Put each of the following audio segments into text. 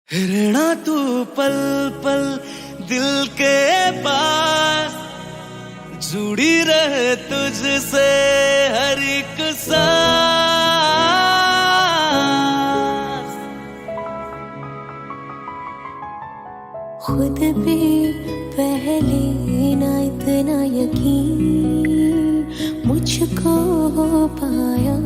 रहना तू पल पल दिल के पास, जुड़ी रहे तुझसे हर एक सांस। खुद भी पहले ना इतना यकीन मुझको हो पाया,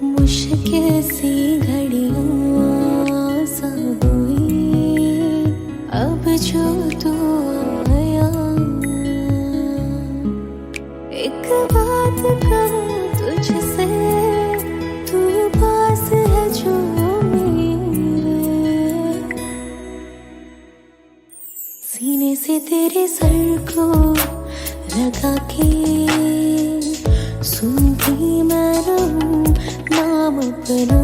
मुश्किल सी घड़ियां सा हुई अब जो तू आया। एक बात कहूं तुझसे, तू पास है जो मेरे, सीने से तेरे सर को लगा के सुनती मैं रहूं नाम अपना।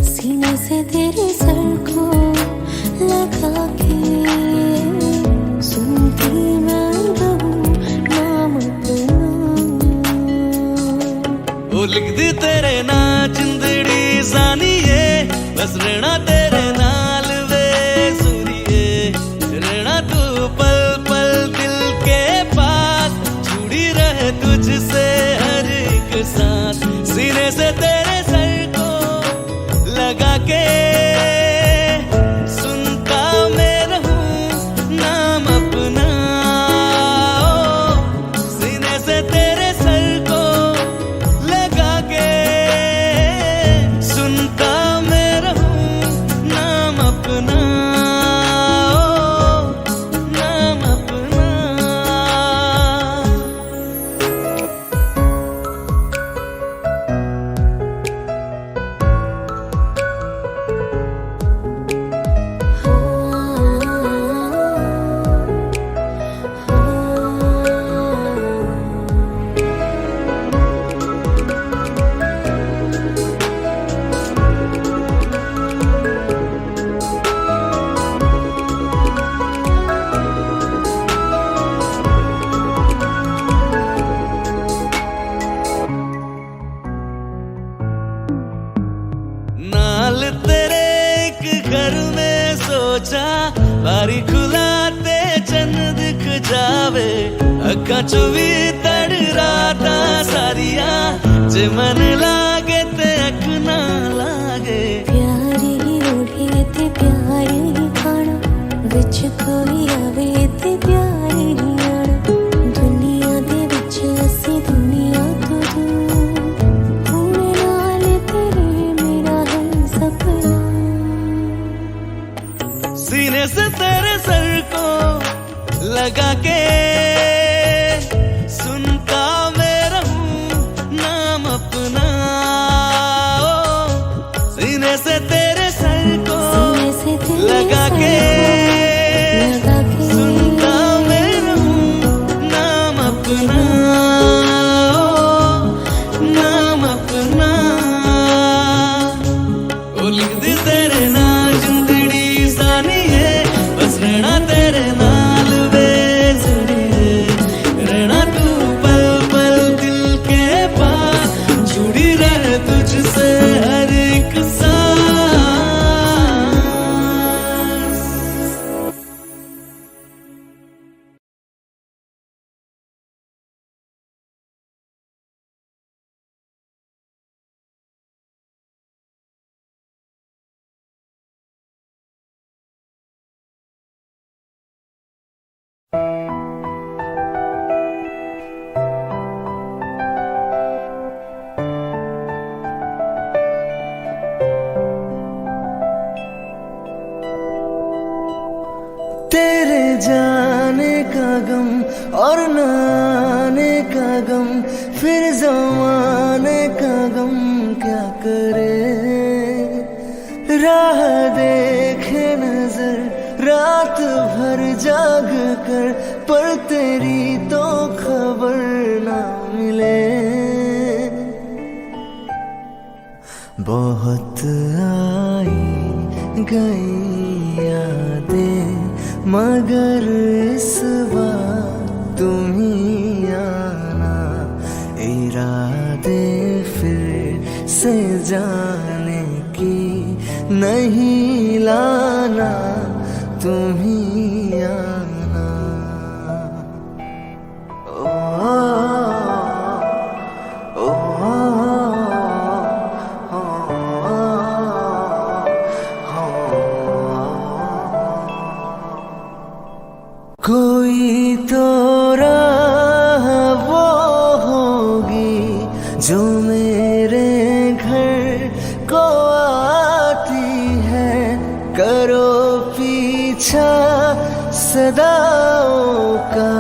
सीने से तेरे सर को लगा के सुनती मैं रहूं नाम अपना। वो लिख दी तेरे ना जिंदड़ी जानिए, बस रहना तेरे नाल वे सुनिए। रहना तू पल पल दिल के पास, जुड़ी रहे तुझसे हर एक सांस। सीने से तेरे सर को लगा के सुनता मैं रहूं नाम अपना। सीने से तेरे सर को लगा के सुनता मैं रहूं नाम अपना, नाम अपना। नाल तेरे एक घर में सोचा, बारी खुलाते चन दिख जावे। अखा चो भी तड़ राता सारिया, जे मन लागे ते अख ना लागे। प्यारी ओढ़े ते प्यारी खाना, विच कोई आवे ते प्यारी आना। दुनिया दे विच असी दुनिया तो दूर, हुण नाल तेरे मेरा है सपना। सीने से तेरे सर को लगा के सुनता मैं रहूं नाम अपना। सीने से तेरे सर को सीने से तेरे लगा सर के को लगा के सुनता मैं रहूं नाम अपना, नाम अपना। ओ लिख दी तेरे नाल जिंदड़ी जानिए, बस रहना तेरे नाल वे जुड़िए। रहना तू पल पल दिल के पास, जुड़ी रहे तुझसे हर एक सांस। तेरे जाने का गम और न आने का गम, फिर जमाने का गम क्या करे। राह देखे नजर रात भर जाग कर, पर तेरी तो खबर ना मिले। बहुत आई गई यादें, मगर इस बार तुम ही आना। इरादे फिर से जाने की नहीं लाना, तुम ही आना। ओ, ओ, कोई तो राह वो होगी जो मेरे घर को आती है, करो पीछा सदाओं का,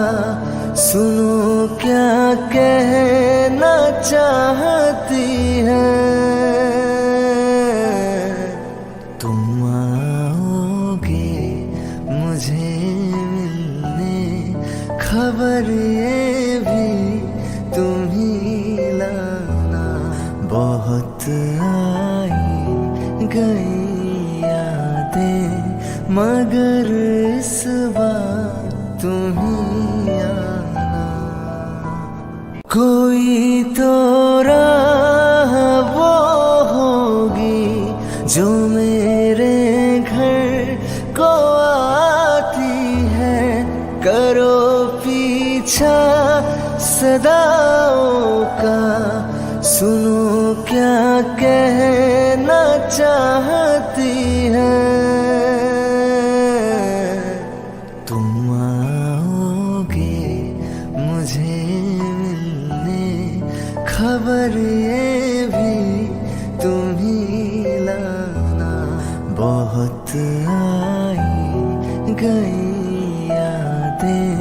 सुनो क्या कहना चाहती है। तुम आओगे मुझे मिलने, खबर ये भी तुम ही लाना। बहुत आई गई यादें मगर इस बार तुम ही आना। कोई तो राह वो होगी जो मेरे घर को आती है, करो पीछा सदाओं का, सुनो क्या कहना चाहती है। तुम आओगे मुझे मिलने, खबर ये भी तुम ही लाना। बहुत आई गई यादें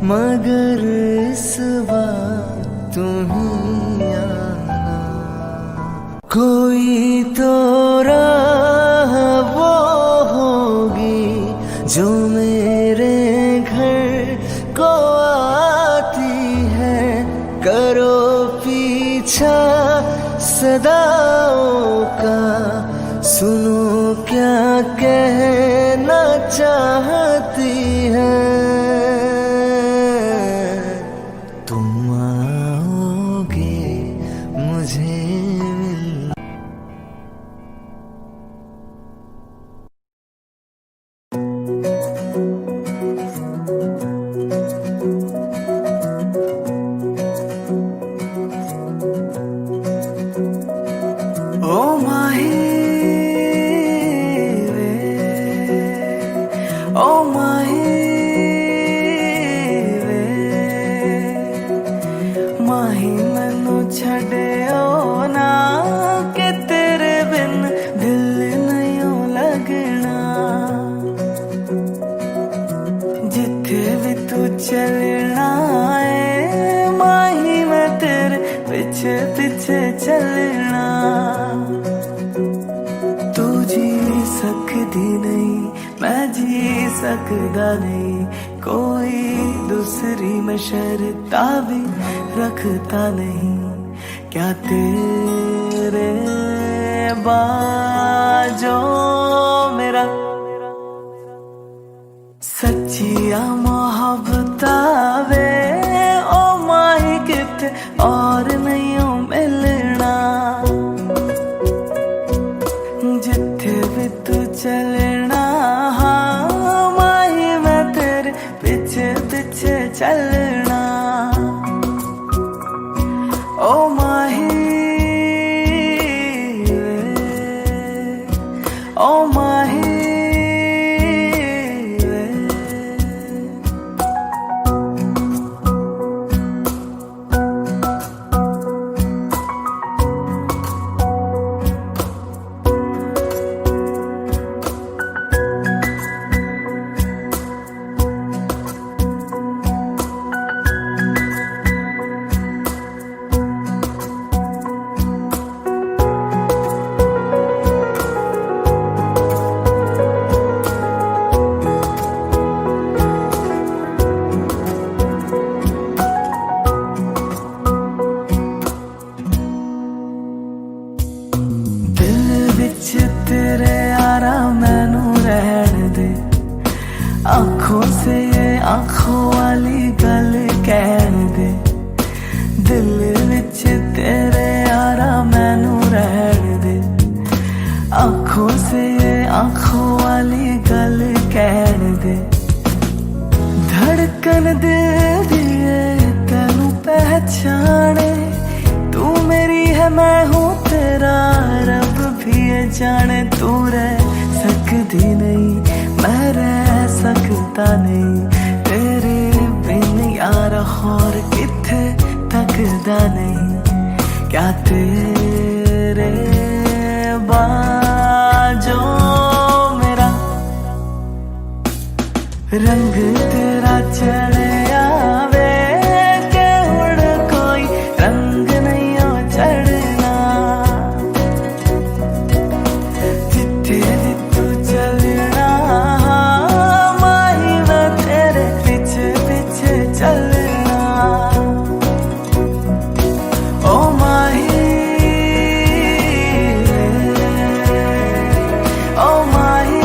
मगर इस बार तुम ही आना। कोई तो राह वो होगी जो मेरे घर को आती है, करो पीछा सदाओं का, सुनो क्या कहना चाहती है। तुम आओगे मुझे मिलने। ओ माही वे, ओ माही वे, माही मैनू छड्डियो ना, कि तेरे बिन दिल नहीं लगना। जिथे भी तू चलना है माही, मैं तेरे पीछे पीछे चलना। तू जी सकदी नहीं, मैं जी सकदा नहीं, कोई दूसरी मैं शर्ता भी रखता नहीं। क्या तेरे बाजो मेरा सच्चिया मोहब्बत वे, ओ माही किते और नहीं मिलना। जिथे भी तू चलना, हाँ माही मैं तेरे पीछे पीछे चलना। ओ माही वे, ओ माही वे। तेरे यारा मैनू रहन दे, आंखों से ये आंखों वाली गल कहन दे। दिल विच तेरे यारा मैनू रहन आंखों से ये आंखों वाली गल कहन दे धड़कन दिल दिए तेनू पहचाने तू मेरी है मैं हूँ तेरा रब भी ये जाने तू रह सकती नहीं मैं रह सकता नहीं तेरे बिन यार और किथे तकदा नहीं क्या तेरे बाजों मेरा रंग तेरा चढ़े आवे के उड़ कोई रंग नहीं हो चढ़ना जिथे तू चलना माही मैं तेरे पीछे पीछे चलना ओ माही ओ माही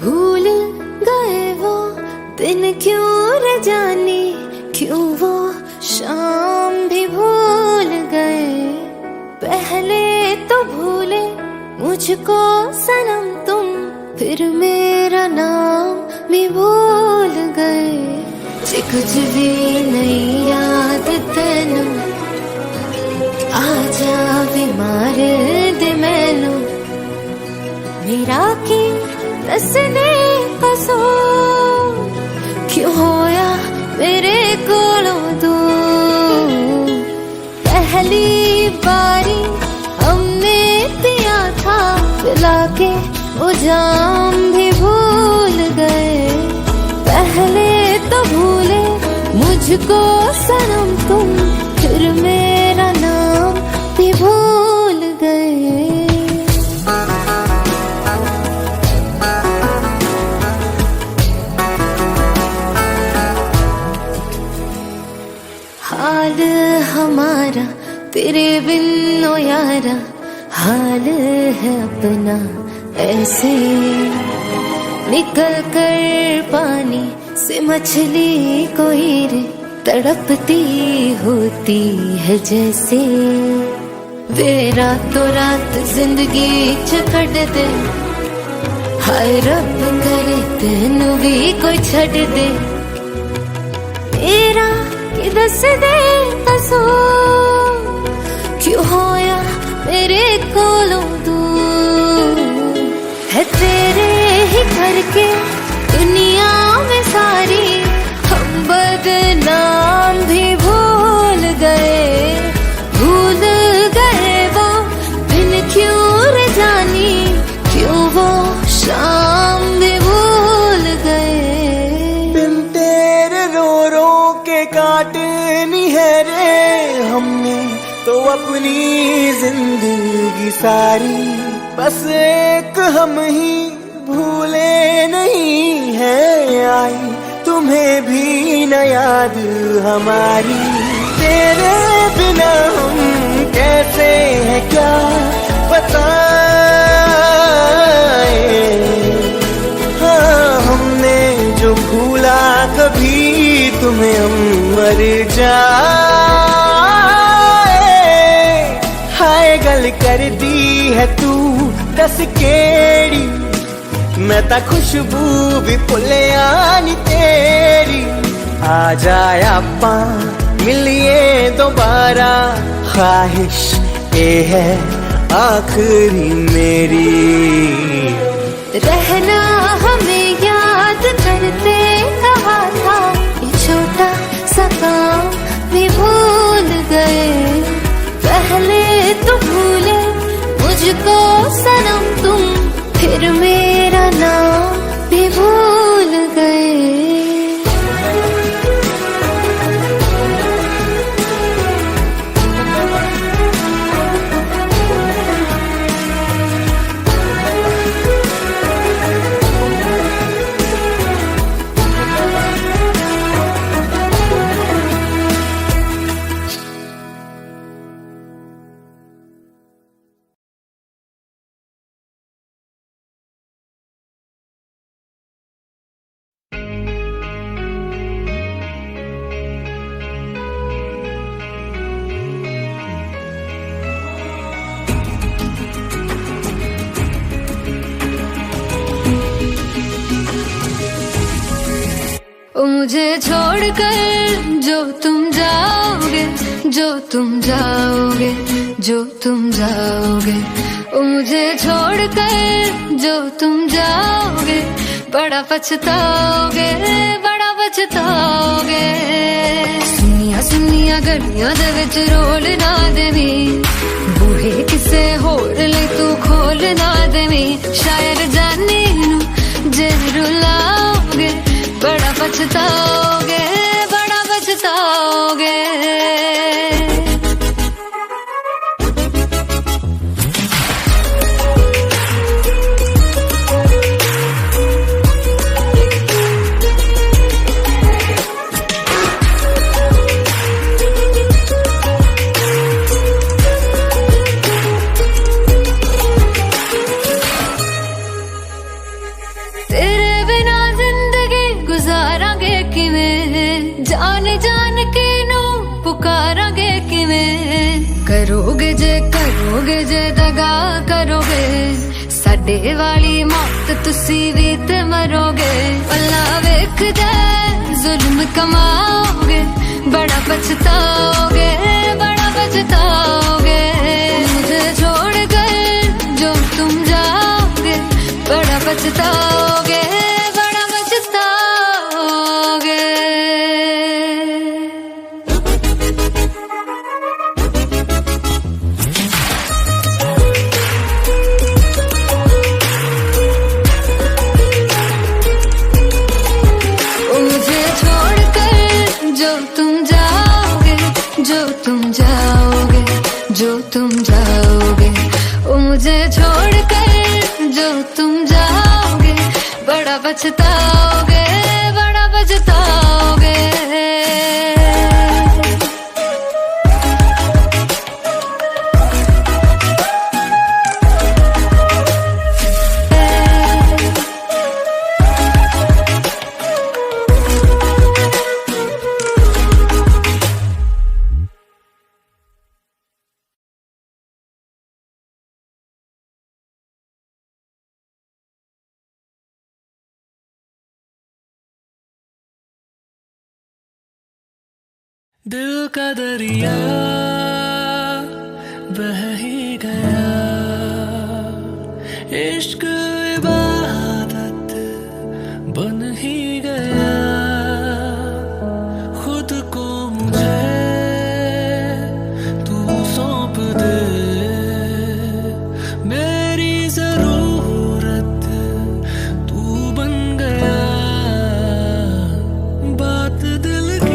भूल गए वो दिन क्यों न जाने क्यों वो शाम भी भूल गए पहले तो भूले मुझको सनम तुम फिर मेरा नाम भी भूल गए जे कुछ भी नहीं याद तेनू आजा भी मार दे मैनू मेरा की दसने कसूर क्यों होया मेरे कोलों दूर पहली बारी हमने पिया था पिला के वो जाम भी भूल गए पहले तो भूले मुझको सनम तुम फिर मेरा नाम भी भूल गए हाल हमारा तेरे बिन ओ यारा हाल है अपना ऐसे निकल कर पानी से मछली कोई रे तड़पती होती है जैसे वे रातों रात जिंदगी चकड़ दे हाय रब करे तेनू भी कोई छड़ दे मेरा कि दस दे कसूर क्यों होया मेरे कोलों दूर है तेरे ही करके दुनिया में सारी हम बदनाम भी भूल गए वो दिन क्यों रे जानी क्यों वो शाम भी भूल गए बिन तेरे रो रो के काटनी है रे हमने तो अपनी जिंदगी सारी बस एक हम ही भूले नहीं है आई तुम्हें भी न याद हमारी तेरे बिना हम कैसे है क्या बताएं हाँ हमने जो भूला कभी तुम्हें हम मर जाए हाय गल कर दी है तू दस केड़ी मैं ता खुशबू भी भुलिया नी तेरी। आ जाए आपां मिलिए दोबारा, ख्वाहिश ये है आखिरी मेरी। रहना हमें याद करते रहा था, ये छोटा सा काम भी भूल गए। पहले तो भूले मुझको सनम तुम, फिर मेरा नाम भी भूल गए। मुझे छोड़कर जो तुम जाओगे, जो तुम जाओगे, जो तुम जाओगे। मुझे छोड़कर जो तुम जाओगे, बड़ा पछताओगे, बड़ा पछताओगे। सुनिया सुनिया गलियां दे विच रोल ना देवी, बूहे किसे होर ले तू खोल ना देवी। शायर जानी नू जे रुलाओगे, बड़ा पछताओगे, बड़ा पछताओगे। करोगे जे दगा करोगे, साडे वाली मौत तुसी भी ते मरोगे। अल्लाह वेखदा जुल्म कमाओगे, बड़ा पछताओगे, बड़ा पछताओगे। मुझे छोड़ कर जो तुम जाओगे, बड़ा पछताओगे, बड़ा पछताओगे। जो तुम जाओगे, मुझे छोड़कर जो तुम जाओगे, बड़ा पछताओगे, बड़ा पछताओगे। दिल का दरिया बह ही गया, इश्क इबादत बन ही गया। खुद को मुझे तू सौंप दे, मेरी जरूरत तू बन गया। बात दिल की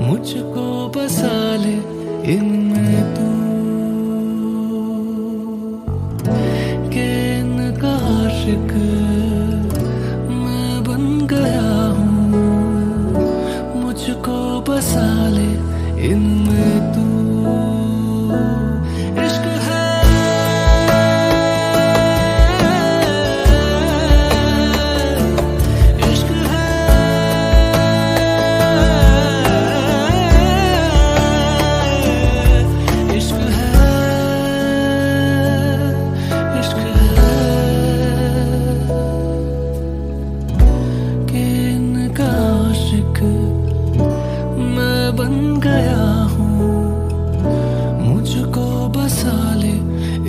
मुझको बसा ले इनमें तू, के इनका आशिक मैं बन गया हूँ, मुझको बसा ले इनमें तू। इश्क है इश्क है इश्क है इश्क है कि इनका आशिक मैं बन गया हूँ, मुझको बसा ले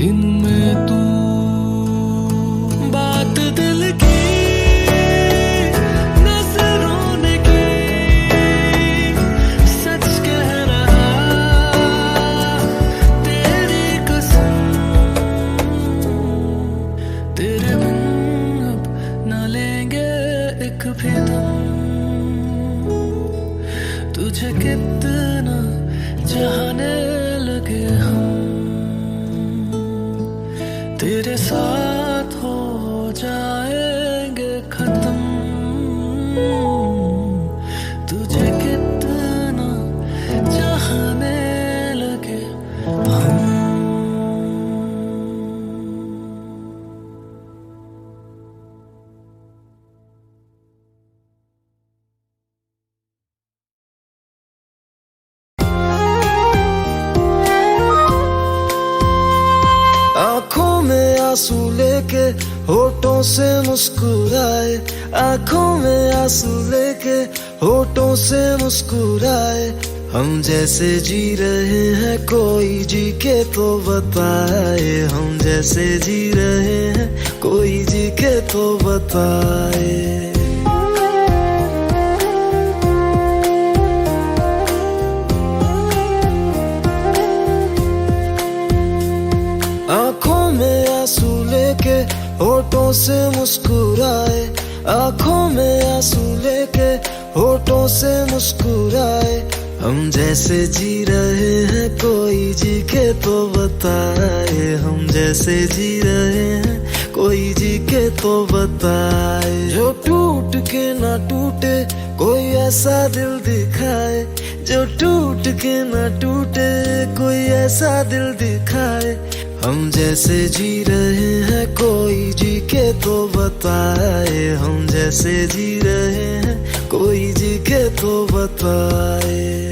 इनमें तू। बात दिल की नजरों ने की, सच कह रहा तेरी कसम, तेरे बिन अब न लेंगे एक भी दम। तुझे कितना चाहने लगे हम, तेरे साथ हो जाएंगे खत्म। तुझे कितना चाहने लगे हम। आंखों में आंसू लेके होठों से मुस्कुराए, आंखों में आंसू लेके होठों से मुस्कुराए। हम जैसे जी रहे हैं कोई जी के तो बताए, हम जैसे जी रहे हैं कोई जी के तो बताए। आंखों में आंसू लेके होठों से मुस्कुराए, आंखों में आंसू लेके होठों से मुस्कुराए। हम जैसे जी रहे हैं कोई जी के तो बताए, हम जैसे जी रहे हैं कोई जी के तो बताए। जो टूट के ना टूटे कोई ऐसा दिल दिखाए, जो टूट के ना टूटे कोई ऐसा दिल दिखाए। हम जैसे जी रहे हैं कोई जी के तो बताए, हम जैसे जी रहे हैं कोई जी के तो बताए।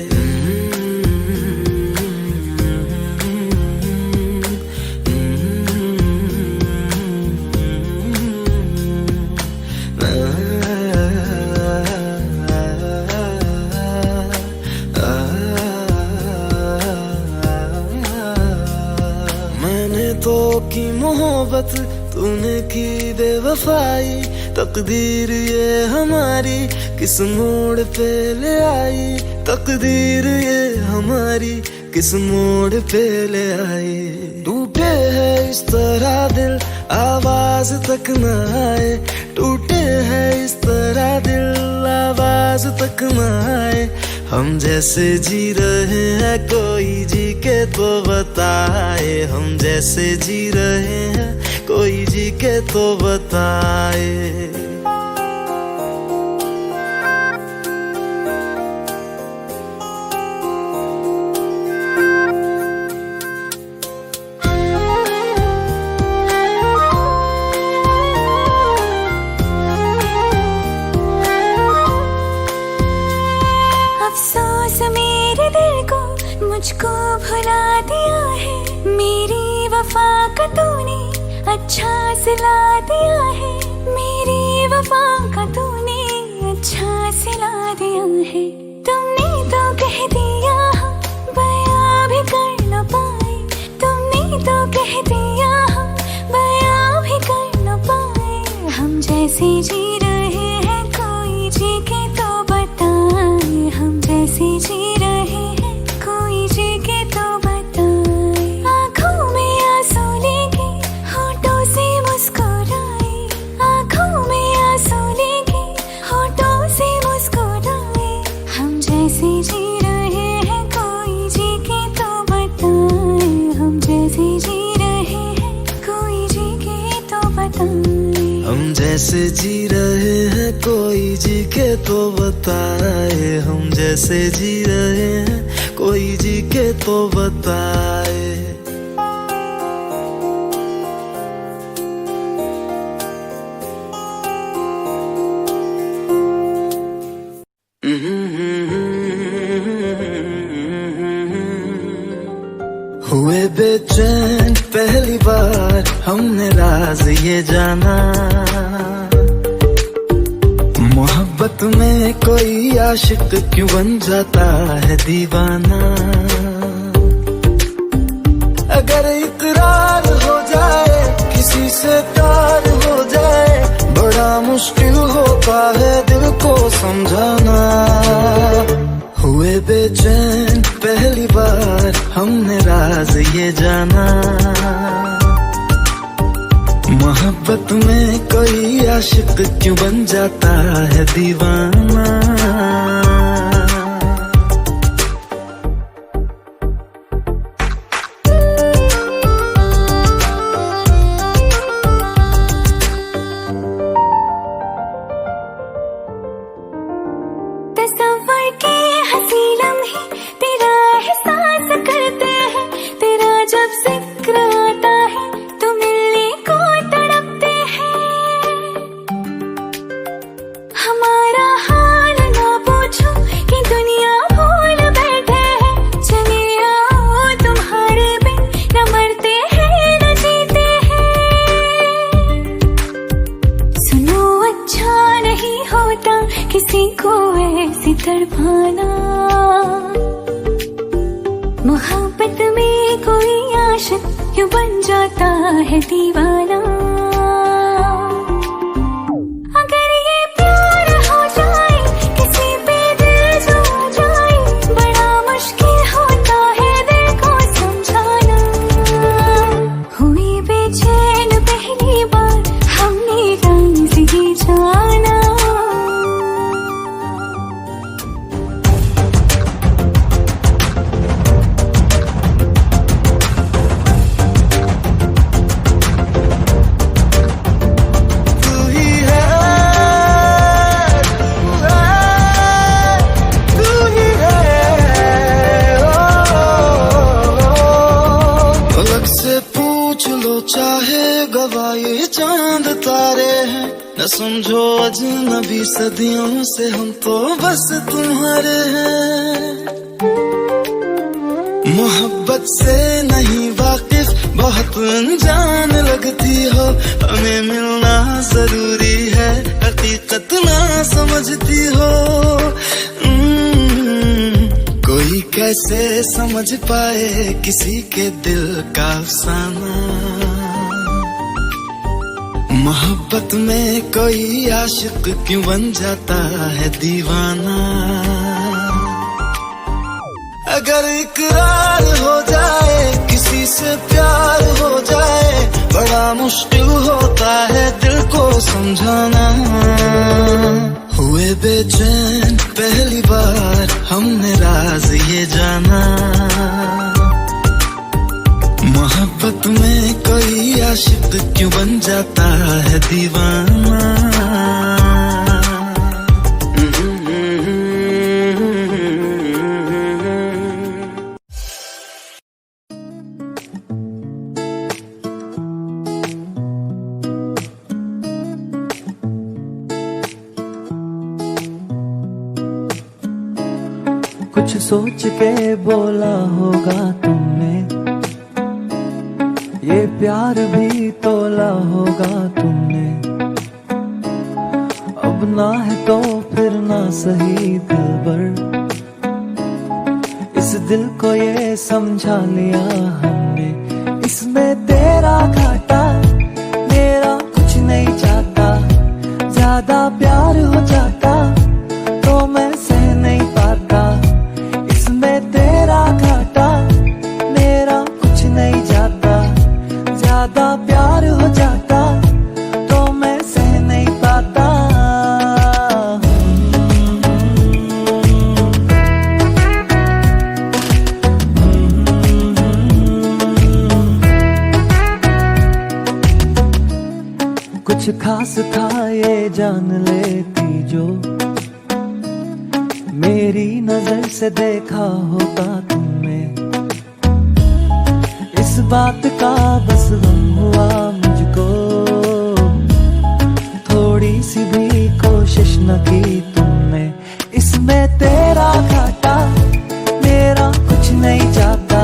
तो की मोहब्बत तूने की बेवफाई, तकदीर ये हमारी किस मोड़ पे ले आई, तकदीर ये हमारी किस मोड़ पे ले आई। टूटे है इस तरह दिल आवाज तक न आए, टूटे है इस तरह दिल आवाज तक न आए। हम जैसे जी रहे हैं कोई जी के तो बताए, हम जैसे जी रहे हैं कोई जी के तो बताए। अफसोस मेरे दिल को मुझको भुला दिया है, मेरी वफा का तूने अच्छा सिला दिया है, मेरी है। तुमने तो कह दिया हम बयां भी कर न पाए, तुमने तो कह दिया हम बयां भी कर न पाए। हम जैसे जी रहे हैं कोई जी के तो बताए, हम जैसे जी रहे हैं कोई जी के तो बताए। आँखों में आंसू लेके होठों से मुस्कुराए, आँखों में आंसू लेके होठों से मुस्कुराए। हम जैसे जी रहे हैं कोई जी के तो बताए, हम जैसे जी रहे हैं कोई जी के तो बताए। हम जैसे जी रहे हैं कोई जी के तो बताए, हम जैसे जी रहे हैं कोई जी के तो बताए। हुए बेचैन पहली बार हमने राज ये जाना, मोहब्बत में कोई आशिक क्यों बन जाता है दीवाना। अगर इकरार हो जाए किसी से प्यार हो जाए, बड़ा मुश्किल होता है दिल को समझाना। हुए बेचैन पहली बार हमने राज ये जाना, मोहब्बत में कोई आशिक क्यों बन जाता है दीवाना। तस्वर के हंसी लम्हे तेरा एहसास करते हैं, तेरा जब जिक्र आता है तो मिलने को तड़पते हैं। हमारा हाल ना पूछो कि दुनिया भूल बैठे हैं, चले आओ तुम्हारे बिन न मरते हैं न जीते हैं। सुनो अच्छा नहीं होता किसी को ऐसी तड़पाना, मोहब्बत में कोई आशिक क्यों बन जाता है दीवाना। अगर ये प्यार हो जाए किसी पे दिल जो जाए, बड़ा मुश्किल होता है दिल को समझाना। हुई बेचैन पहली बार हमने राज ये जाना। चाहे गवाए चांद तारे हैं, न समझो अजनबी सदियों से हम तो बस तुम्हारे हैं। मोहब्बत से नहीं वाकिफ बहुत अनजान लगती हो, हमें मिलना जरूरी है हकीकत ना समझती हो। कोई कैसे समझ पाए किसी के दिल का अफसाना, मोहब्बत में कोई आशिक क्यों बन जाता है दीवाना। अगर इकरार हो जाए किसी से प्यार हो जाए, बड़ा मुश्किल होता है दिल को समझाना। हुए बेचैन पहली बार हमने राज ये जाना, मोहब्बत में कोई आशिक क्यों बन जाता है दीवाना। कुछ सोच के बोला होगा तुमने, ये प्यार भी तोला होगा तुमने। अब ना है तो फिर ना सही दिलबर, इस दिल को ये समझा लिया हमने, इसमें तेरा घाटा मेरा कुछ नहीं जाता, ज्यादा प्यार हो जाता तो मैं सह नहीं पाता, इसमें तेरा घाटा मेरा कुछ नहीं जाता, ज्यादा प्यार हो जाता तो मैं सह नहीं पाता। कुछ खास था ये जान लेती जो, मेरी नजर से देखा होता तुमने, इस बात का बस गम हुआ मुझको, थोड़ी सी भी कोशिश न की तुमने, इसमें तेरा घाटा मेरा कुछ नहीं जाता,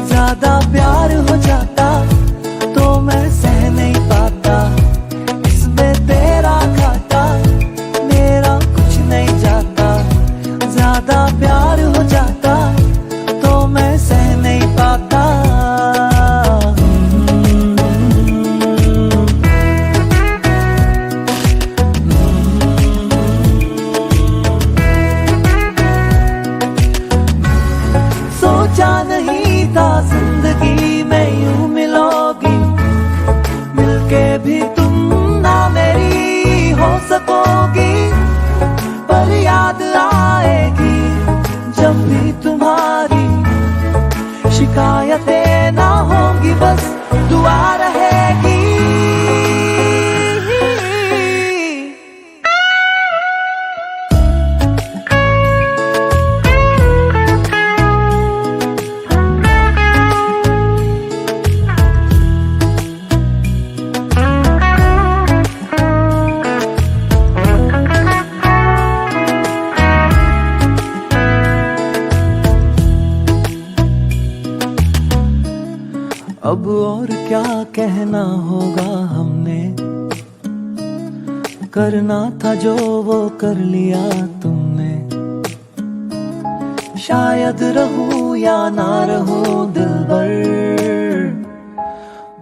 ज्यादा प्यार हो जाता तो मैं सह नहीं पाता, इसमें तेरा घाटा मेरा कुछ नहीं जाता, ज्यादा प्यार हो जाता तो मैं सह नहीं पाता। सोचा नहीं था जिंदगी में यूं मिलोगी, मिलके भी तुम ना मेरी हो सकोगी, पर याद आएगी जब भी तुम्हारी, शिकायतें ना होंगी बस दुआ रहेगी। अब और क्या कहना होगा हमने, करना था जो वो कर लिया तुमने, शायद रहूं या ना रहूं दिलबर,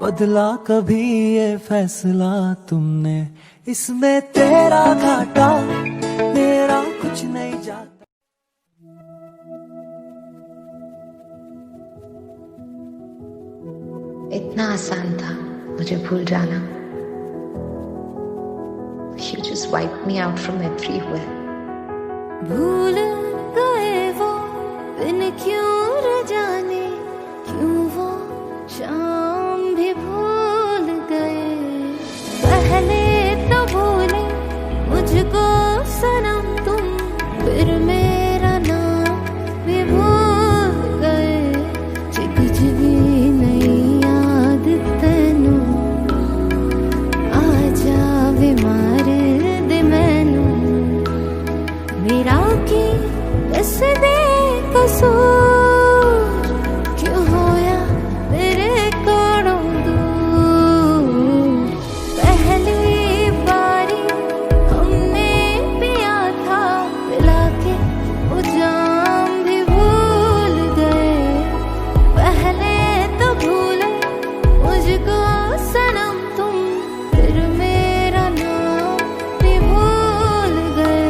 बदला कभी ये फैसला तुमने, इसमें तेरा घाटा मेरा कुछ नहीं जाता। इतना आसान था मुझे भूल जाना। You just wiped me out from everywhere. भूल गए वो दिन क्यों न जाने, क्यों वो शाम भी भूल गए, पहले तो भूले मुझको सनम तुम, फिर मेरा नाम भी भूल गए, कुछ भी नहीं याद तेनू, आ जावे मार दे मैनू, मेरा की दस दे कसूर, क्यों होया मेरे कोलों दूर, पहली बारी हमने पिया था पिला के वो जाम भी भूल गए, पहले तो भूले मुझको सनम तुम, फिर मेरा नाम भी भूल गए।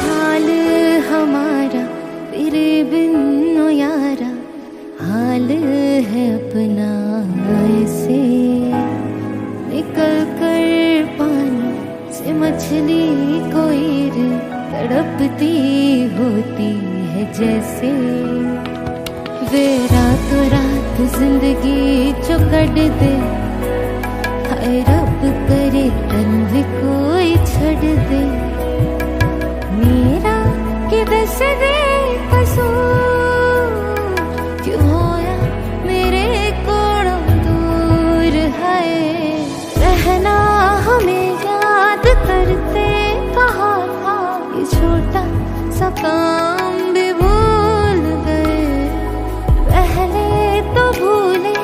हाल हमारा तेरे बिन ओ यारा, हाल है अपना ऐसे, निकल कर पानी से मछली कोई तड़पती होती है जैसे, वे रातों रात जिंदगी जो कट दे, हाय रब करे तन भी कोई छड़ दे, मेरा कि दस दे कसूर, क्यों होया मेरे कोलों दूर है। काम भी भूल गए। पहले तो भूले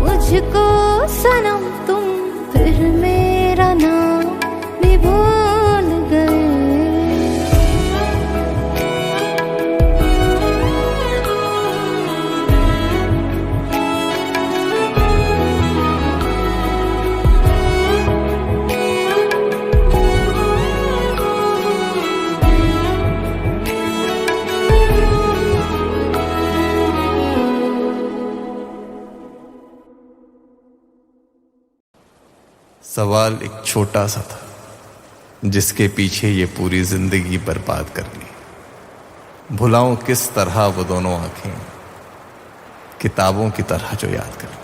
मुझको सनम तुम, फिर मेरा नाम भी भूल गए। सवाल एक छोटा सा था, जिसके पीछे ये पूरी जिंदगी बर्बाद कर ली। भुलाऊं किस तरह वो दोनों आंखें, किताबों की तरह जो याद कर ली।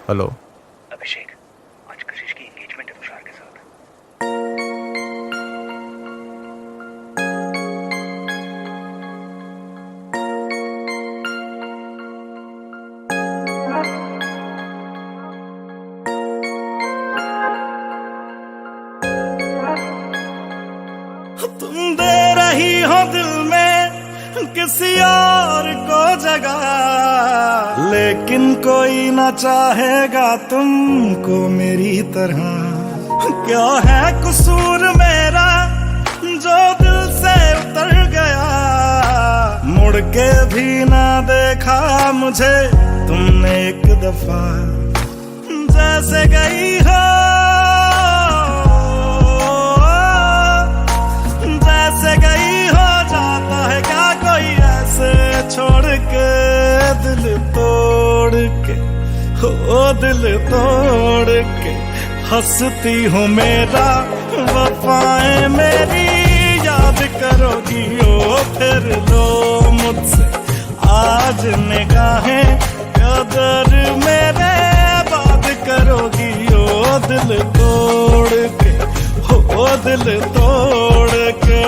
हेलो अभिषेक, आज कशिश की एंगेजमेंट है तुषार के साथ। तुम दे रही हो दिल में किसी और को जगह, लेकिन कोई ना चाहेगा तुमको मेरी तरह। क्या है कसूर मेरा जो दिल से उतर गया, मुड़ के भी ना देखा मुझे तुमने एक दफा। जैसे गई हो, जैसे गई हो, जाता है क्या कोई ऐसे छोड़ के, दिल तोड़ के, हो दिल तोड़ के। हंसती हो मेरा वफाएं मेरी याद करोगी ओ, फिर लो मुझसे आज निगाहें, कदर मेरे बात करोगी ओ, दिल तोड़ के, हो दिल तोड़ के।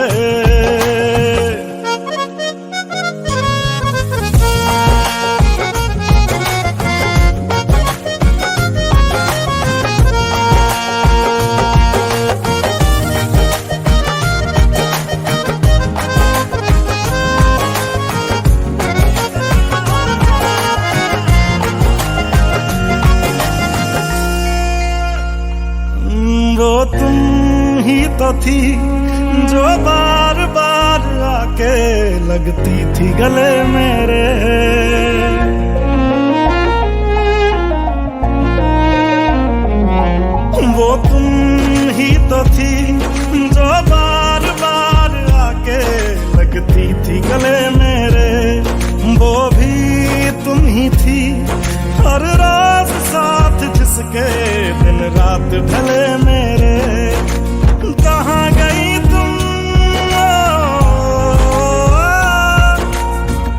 वो तुम ही तो थी जो बार बार आके लगती थी गले मेरे। वो तुम ही तो थी जो बार बार आके लगती थी गले मेरे। वो भी तुम ही थी हर रोज साथ जिसके दिन रात ढले मेरे। कहाँ गई तुम,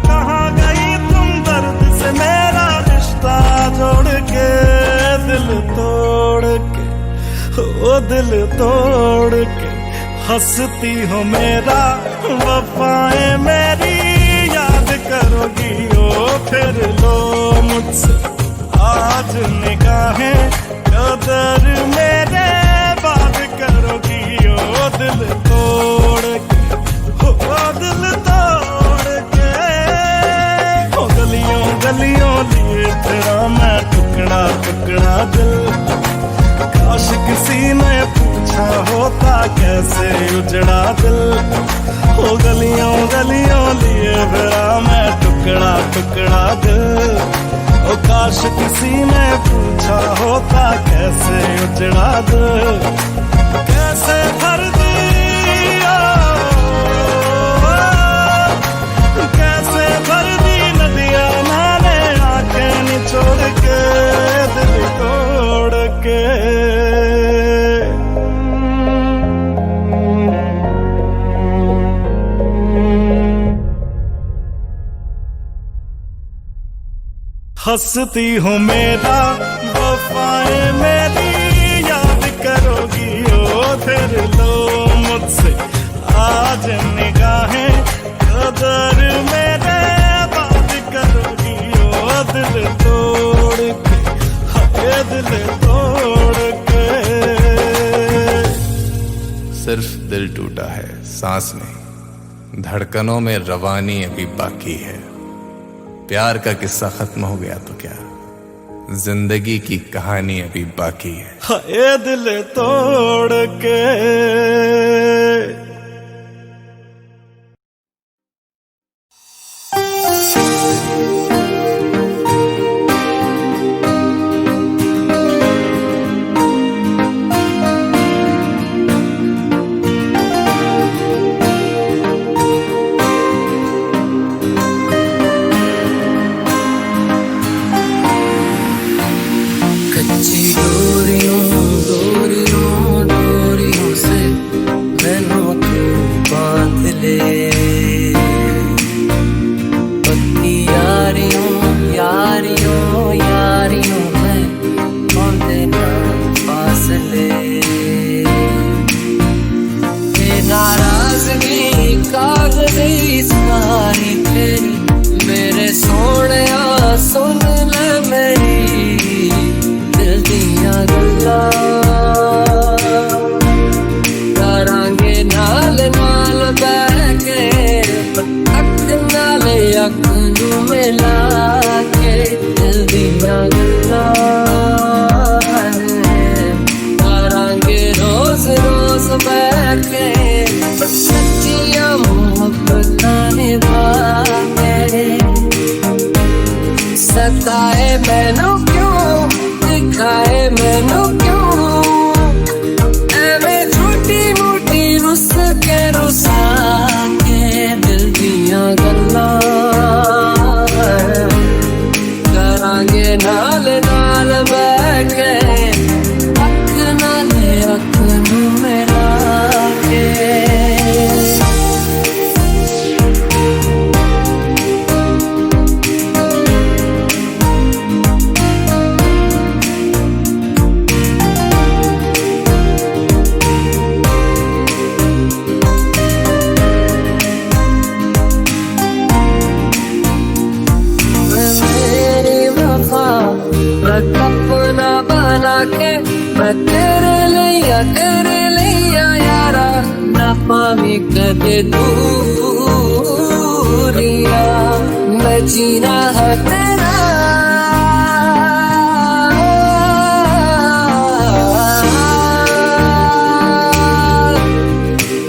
कहाँ गई तुम, दर्द से मेरा रिश्ता जोड़ के, दिल तोड़ के, ओ दिल तोड़ के। हंसती हो मेरा वफाएं मेरी याद करोगी ओ, फिर लो मुझसे आज निगाहें, कदर मेरे बात करोगी ओ, दिल तोड़ के, हो दिल तोड़ के। हो गलियों गलियों लिए तेरा मैं टुकड़ा टुकड़ा दिल, काश किसी ने पूछा होता कैसे उजड़ा दिल। हो गलियों गलियों लिए तेरा मैं टुकड़ा टुकड़ा दिल, ओ काश किसी ने पूछा होता कैसे उजड़ा दिल। कैसे भर दिया, कैसे भर दी नदियां मैंने आंखें निचोड़ के, दिल तोड़ के। हंसती हो मेरा वफाएं मेरी याद करोगी ओ, फिर लो मुझसे आज निगाहें, कदर मेरे सिर्फ दिल टूटा है, सांस नहीं। धड़कनों में रवानी अभी बाकी है। प्यार का किस्सा खत्म हो गया तो क्या, जिंदगी की कहानी अभी बाकी है। हाय दिल तोड़ के सताए मैनू क्यों, दिखाए मैनू क्यों, एवें छोटी मोटी रुस के रुसा के दिल दियां गल्लां करांगे नाल नाल बैठे अख नाल अख नू मिला के। अपना बना के मैं तेरे लिया यारा, ना पावी कदे दूरिया, मैं जीना है तेरा,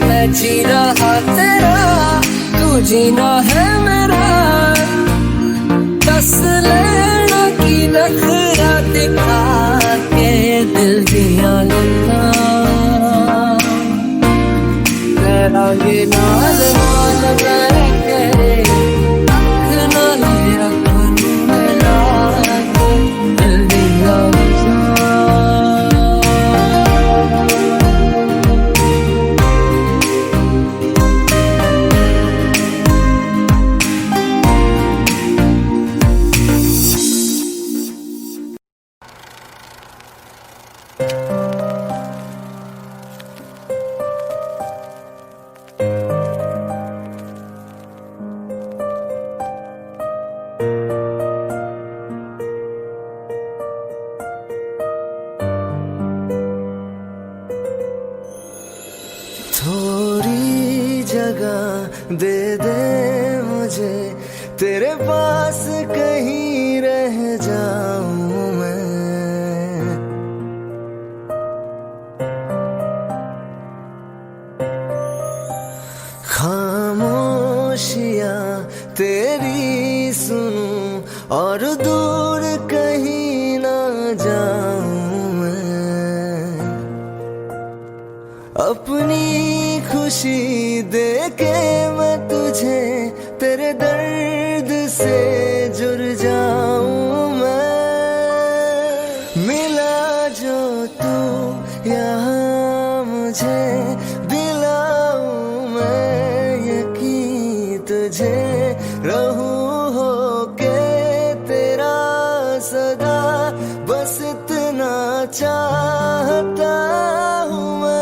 मैं जीना है तेरा, तू जीना है मेरा, बस लेना की नखरा दिखा के दिल दिया गल्लां करांगे नाल नाल बैठे अख नाल अख नू मिला के दिल दिया थोड़ी जगह दे दे मुझे, तेरे पास कहीं रह जाऊं मैं। खामोशियां तेरी सुनूं और दूर कहीं ना जाऊं मैं। अपनी खुशी दे के मैं तुझे तेरे दर्द से जुड़ जाऊं मैं। मिला जो तू यहाँ मुझे दिलाऊं मैं यकीन तुझे, रहूं होके तेरा सदा, बस इतना चाहता हूँ मैं।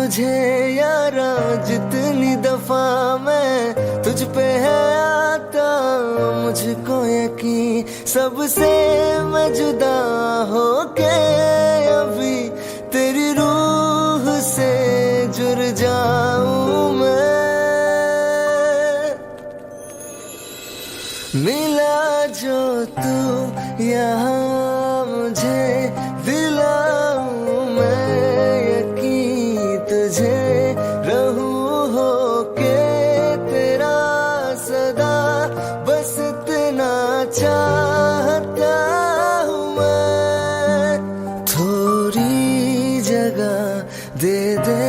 तुझे यारा जितनी दफा मैं तुझ पे है आता, मुझको यकीन सबसे मैं जुदा होके अभी तेरी रूह से जुड़ जाऊं मैं। मिला जो तू यहाँ मुझे दिलाऊं मैं यकीन तुझे रहूं होके तेरा सदा, बस इतना चाहता हूँ मैं। थोड़ी जगह दे दे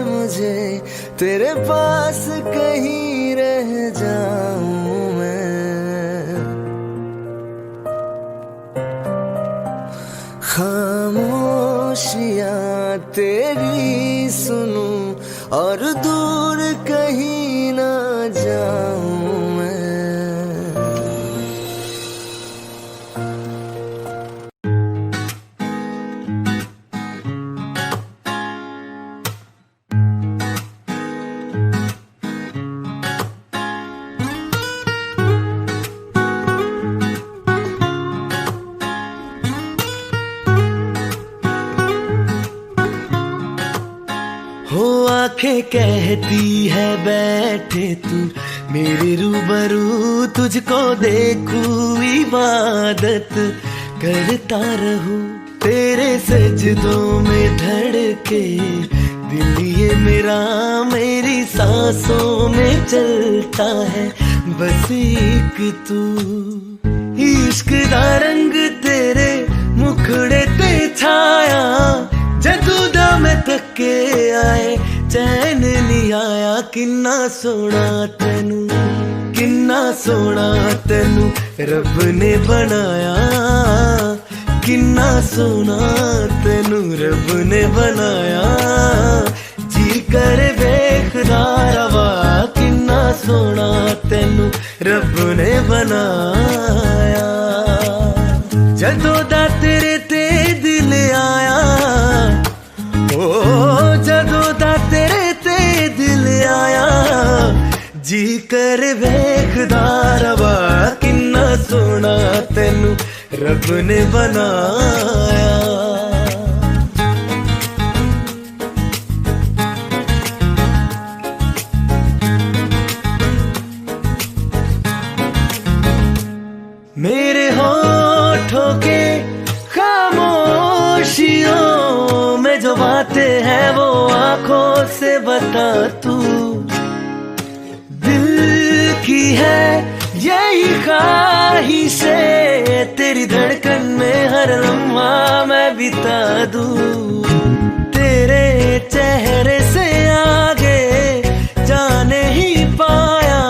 मुझे तेरे पास कहीं रह जाऊं मैं। खामोशियाँ तेरी सुनूं और दूर कहीं ना जाऊं मैं। हो आंखें कहती है बैठे तू मेरे रूबरू, तुझको देखूं इबादत करता रहूं, तेरे सजदों में धड़के दिल ये मेरा, मेरी सांसों में चलता है बस एक तू। इश्क दा रंग तेरे मुखड़े ते छाया, जदू दा मैं थके आए चैन नहीं आया। किन्ना सोना तेनू, किन्ना सोना तेनू रब ने बनाया, किन्ना सोना तेनू रब ने बनाया। जी कर वेखदा रवा किन्ना सोना तेनू रब ने बनाया। जदों दा तेरे ते दिल आया, ओ जदों दा तेरे ते दिल आया, जी कर वेखदा रवा किन्ना सोना तेनू रब ने बनाया। मेरे होठों के खामोशियों में जो बातें हैं वो आंखों से बता तू। दिल की है यही ख्वाहिशें, तेरी धड़कन में हर लम्हा मैं बिता दूं। तेरे चेहरे से आगे जाने ही पाया,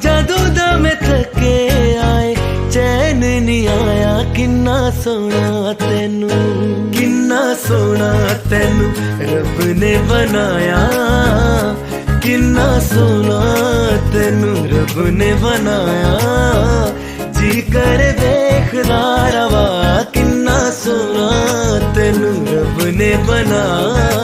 जदों दा मैं थके आए चैन नहीं आया। किन्ना सोना तेनू, किन्ना सोना तेनू रब ने बनाया, किन्ना सोना तेनू रब ने बनाया। जी कर देखदा रवा किन्ना सोना तेनू रब ने बनाया।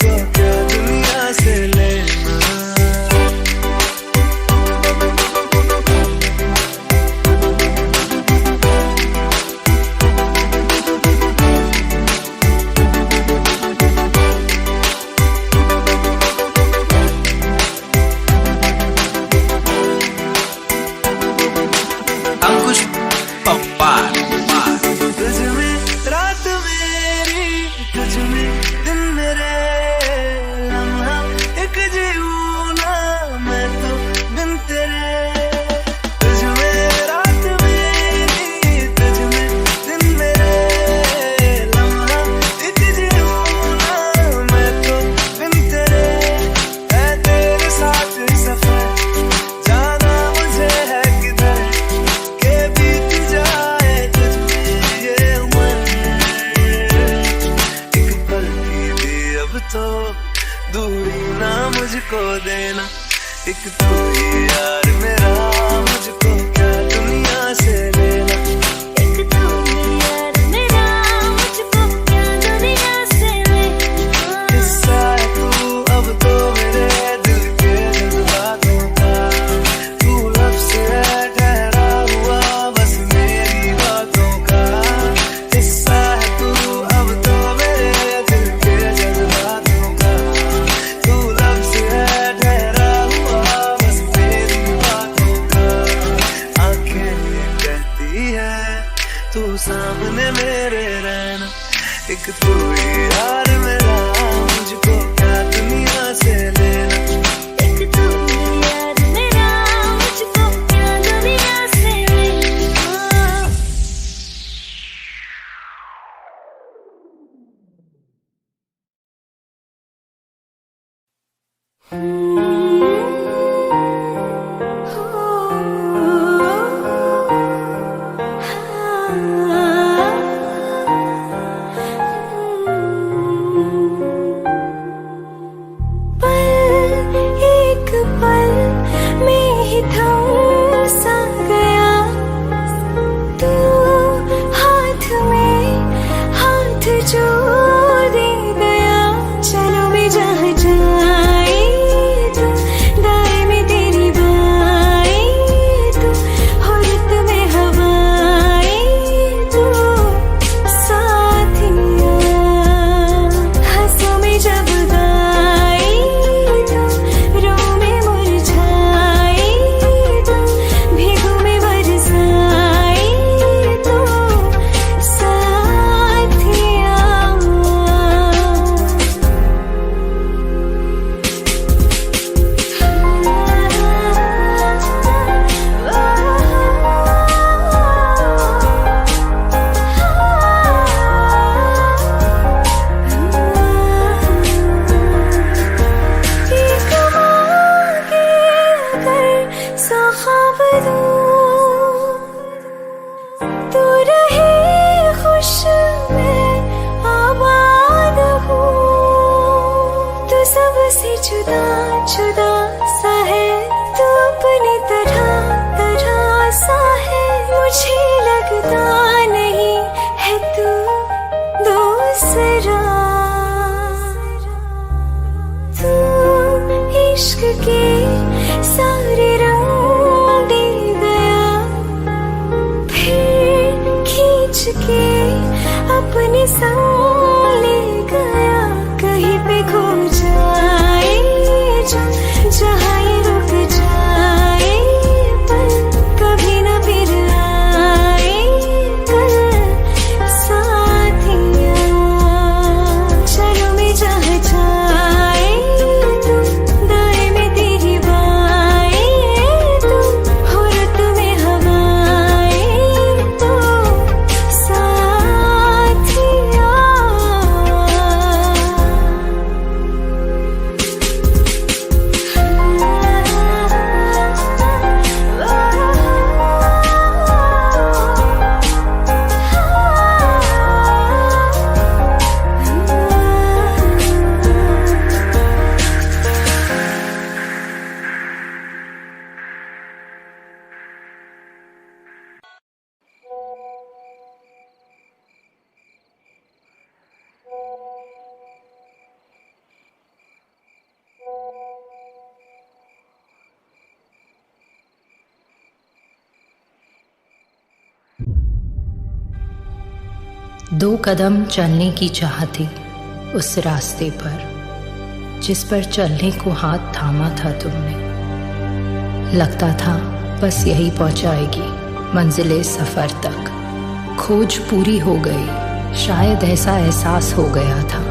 मुझको क्या दुनिया से लेना। अंकुश पप्पा तुझ में रात मेरी, तुझ में दिन मेरे, लम्हा एक जीऊं ना मैं तो बिन तेरे। तुझ में रात मेरी, तुझ में दिन मेरे, लम्हा एक जीऊं ना मैं तो बिन तेरे। है तेरे साथ सफर जाना मुझे है किधर, के बीत जाए तुझ में ये उम्र। एक पल की भी अब तो दूरी ना मुझको देना। एक तू ही यार मेरा, मुझको क्या दुनिया से लेना। एक तू ही यार मेरा, मुझको क्या दुनिया से लेना। हिस्सा है तू अब तो मेरे दिल के जज्बातों का, तू लब से है ठहरा हुआ बस मेरी बातों का। हिस्सा है तू अब तो मेरे दिल के जज्बातों का, तू लब से है ठहरा हुआ बस मेरी बातों का। आंखें ये कहती है तू सामने मेरे रहना। एक तू ही यार मेरा, मुझको क्या दुनिया से लेना। एक तू ही यार मेरा, मुझको क्या दुनिया से लेना। एक पल में ही थम सा गया तू, हाथ में हाथ जो दे गया। चलो मैं जहाँ जाए तू, दाएं में तेरी बाएं तू, औरत में हवाएं तू, साथिया हंसों में जब गाए तू, रो में मुरझाए तू, भीगू में बरसाए तू, साथिया। एक मांगे अगर सौ ख्वाब दूं, तू रहे खुश मैं आबाद हूँ। तू सबसे जुदा जुदा सा है, तू अपनी तरह तरह सा है। मुझे लगता नहीं है तू दूसरा। तू इश्क के सारे रंग दे गया, फिर खींच के अपने संग ले गया। कहीं पे खो जाए जो, जहाँ ये रुक जाए पर कभी न फिर आए कल, साथिया। चलो मैं जहाँ जाए तू, दाएं में तेरी बाएं तू, औरत में हवाएं तू, साथिया। दो कदम चलने की चाह थी उस रास्ते पर जिस पर चलने को हाथ थामा था तुमने। लगता था बस यही पहुंचाएगी मंजिले सफर तक। खोज पूरी हो गई, शायद ऐसा एहसास हो गया था।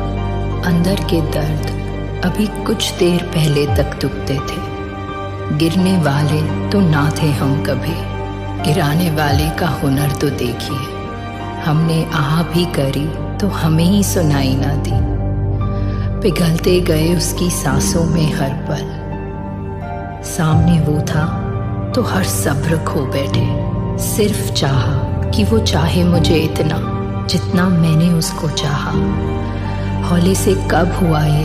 अंदर के दर्द अभी कुछ देर पहले तक दुखते थे। गिरने वाले तो ना थे हम कभी, गिराने वाले का हुनर तो देखिए। हमने आह भी करी तो हमें ही सुनाई ना दी। पिघलते गए उसकी सांसों में हर पल। सामने वो था तो हर सब्र खो बैठे। सिर्फ चाहा कि वो चाहे मुझे इतना जितना मैंने उसको चाहा। हौले से कब हुआ ये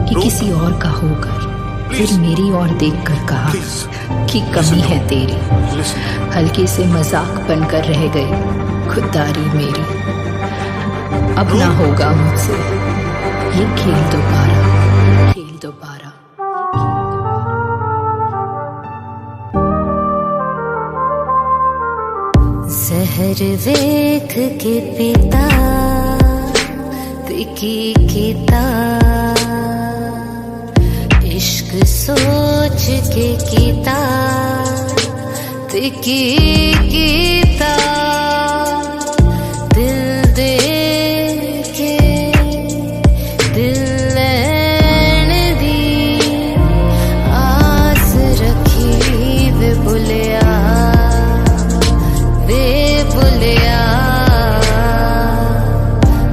कि किसी और का होकर फिर मेरी ओर देखकर कहा कि कमी है तेरी। हल्के से मजाक बनकर रह गई खुददारी मेरी। अब ना होगा मुझसे ये खेल दोबारा, खेल दोबारा। जहर वेख के पीता तिकी कीता, इश्क सोच के कीता तिकी कीता। दिल दे के दिल लैन दी, आस रखी वे बुलिया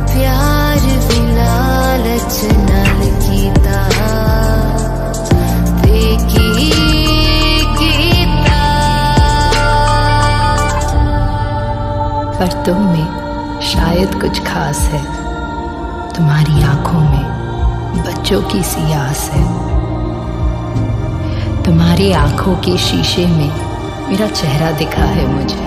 प्यार भी लालच नाल कीता देखी कीता। पर तुम में शायद कुछ खास है, तुम्हारी आंखों में बच्चों की सी आस है। तुम्हारी आंखों के शीशे में मेरा चेहरा दिखा है मुझे।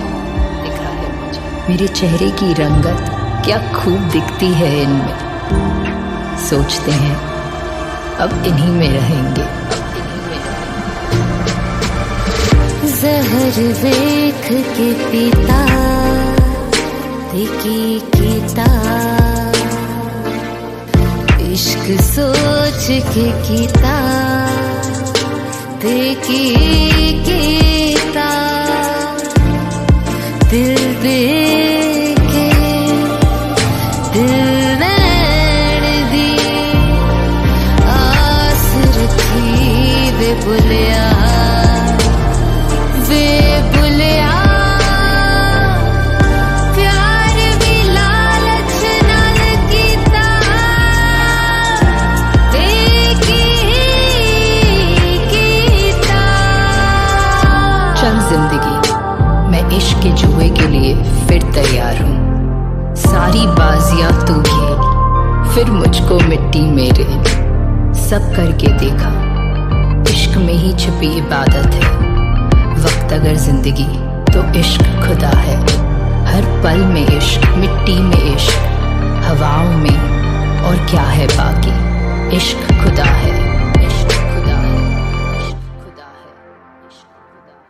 मेरे चेहरे की रंगत क्या खूब दिखती है इनमें। सोचते हैं अब इन्हीं में रहेंगे। जहर देख के पीता तिकी कीता, इश्क सोच के कीता तिकी कीता। दिल दे के दिल नैन दी, आस रखी वे बुलिया प्यार भी लालच नाल कीता देखी कीता। चल जिंदगी, मैं इश्क के जुए के लिए फिर तैयार हूँ। सारी बाजियां तू खेल, फिर मुझको मिट्टी मेरे। सब करके देखा, इश्क में ही छिपी इबादत है। वक्त अगर जिंदगी तो इश्क खुदा है। हर पल में इश्क, मिट्टी में इश्क, हवाओं में और क्या है बाकी। इश्क खुदा है, इश्क खुदा है, इश्क खुदा है, इश्क खुदा है।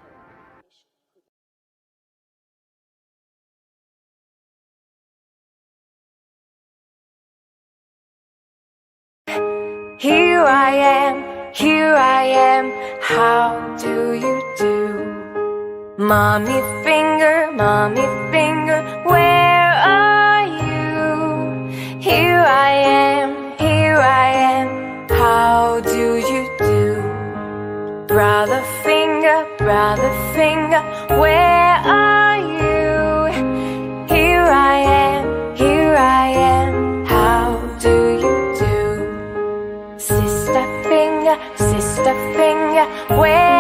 Here I am, how do you do? Mommy finger, where are you? Here I am, how do you do? Brother finger, where are you? Here I am, how do you do? Sister finger, where